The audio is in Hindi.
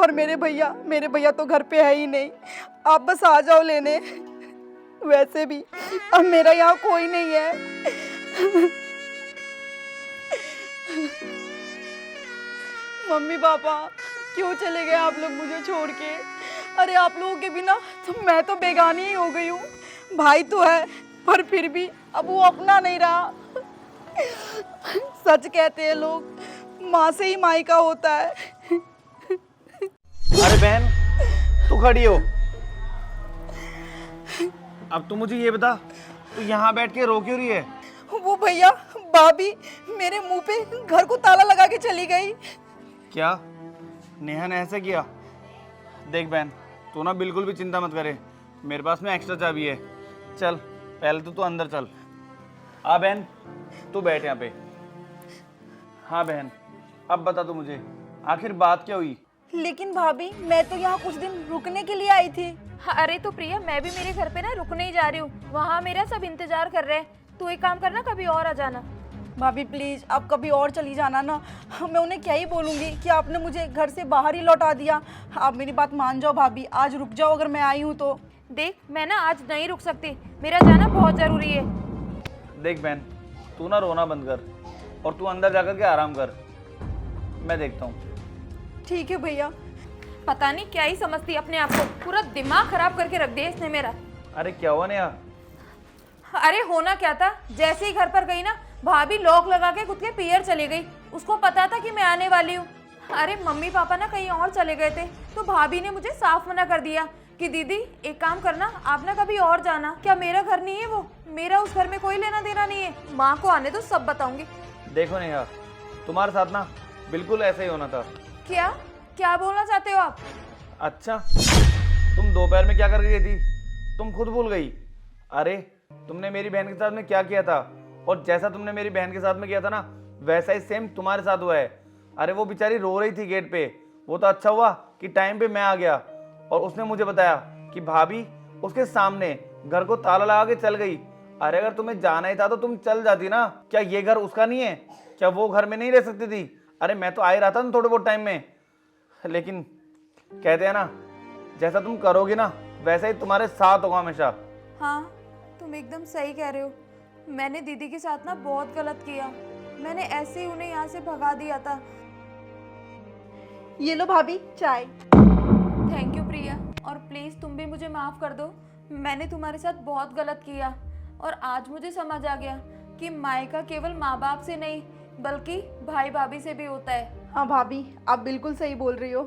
और मेरे भैया तो घर पे है ही नहीं। आप बस आ जाओ लेने। वैसे भी अब मेरा यहाँ कोई नहीं है। मम्मी पापा क्यों चले गए आप लोग मुझे छोड़ के? अरे आप लोगों के बिना तो मैं तो बेगानी ही हो गई हूँ। भाई तो है पर फिर भी अब वो अपना नहीं रहा। सच कहते हैं लोग, माँ से ही मायका होता है। अरे बहन, तू खड़ी हो। अब तू मुझे ये बता, तू यहाँ बैठ के रो क्यों रही है? वो भैया भाभी मेरे मुंह पे घर को ताला लगा के चली गई। क्या नेहा ने ऐसे किया? देख बहन, तू ना बिल्कुल भी चिंता मत करे, मेरे पास में एक्स्ट्रा चाबी है। चल पहले तो तू अंदर चल। हाँ बहन, तू बैठ यहाँ पे। हाँ बहन, अब बता तू मुझे, आखिर बात क्या हुई? लेकिन भाभी मैं तो यहाँ कुछ दिन रुकने के लिए आई थी। अरे तो प्रिया, मैं भी मेरे घर पे ना रुकने ही जा रही हूँ। वहाँ मेरा सब इंतजार कर रहे हैं। तू एक काम करना, कभी और आ जाना। भाभी प्लीज आप कभी और चली जाना ना। मैं उन्हें क्या ही बोलूँगी कि आपने मुझे घर से बाहर ही लौटा दिया। आप मेरी बात मान जाओ भाभी, आज रुक जाओ अगर मैं आई हूँ तो। देख, मैं ना आज नहीं रुक सकती, मेरा जाना बहुत जरूरी है। देख बहन, तू ना रोना बंद कर और तू अंदर जाकर के आराम कर, मैं देखता हूँ। ठीक है भैया। पता नहीं क्या ही समझती अपने आप को, पूरा दिमाग खराब करके रख दिया इसने मेरा। अरे क्या हुआ नेहा? अरे होना क्या था, जैसे ही घर पर गई ना, भाभी लॉक लगा के खुद के पियर चली गई। उसको पता था कि मैं आने वाली हूँ। अरे मम्मी पापा ना कहीं और चले गए थे, तो भाभी ने मुझे साफ मना कर दिया कि दीदी एक काम करना, आप ना कभी और जाना। क्या मेरा घर नहीं है वो? मेरा उस घर में कोई लेना देना नहीं है। माँ को आने दो, सब बताऊंगी। देखो नेहा, तुम्हारे साथ ना बिल्कुल ऐसा ही होना था। क्या क्या बोलना चाहते हो आप? अच्छा, तुम दोपहर में क्या कर गई थी? तुम खुद भूल गई? अरे तुमने मेरी बहन के साथ में क्या किया था, और जैसा तुमने मेरी बहन के साथ में किया था ना, वैसा ही सेम तुम्हारे साथ हुआ है। अरे वो बेचारी रो रही थी गेट पे, वो तो अच्छा हुआ कि टाइम पे मैं आ गया और उसने मुझे बताया कि भाभी उसके सामने घर को ताला लगा के चल गई। अरे अगर तुम्हें जाना ही था तो तुम चल जाती ना। क्या ये घर उसका नहीं है? क्या वो घर में नहीं रह सकती थी? अरे मैं तो आ ही रहा था ना थोड़े बहुत टाइम में। लेकिन कहते हैं ना, जैसा तुम करोगे ना वैसा ही तुम्हारे साथ होगा हमेशा। हाँ, तुम एकदम सही कह रहे हो। मैंने दीदी के साथ ना बहुत गलत किया। मैंने ऐसे ही उन्हें यहाँ से भगा दिया था। ये लो भाभी चाय। थैंक यू प्रिया, और प्लीज़ तुम भी मुझे माफ़ कर दो। मैंने तुम्हारे साथ बहुत गलत किया, और आज मुझे समझ आ गया कि मायका केवल माँ बाप से नहीं बल्कि भाई भाभी से भी होता है। हाँ भाभी आप बिल्कुल सही बोल रही हो।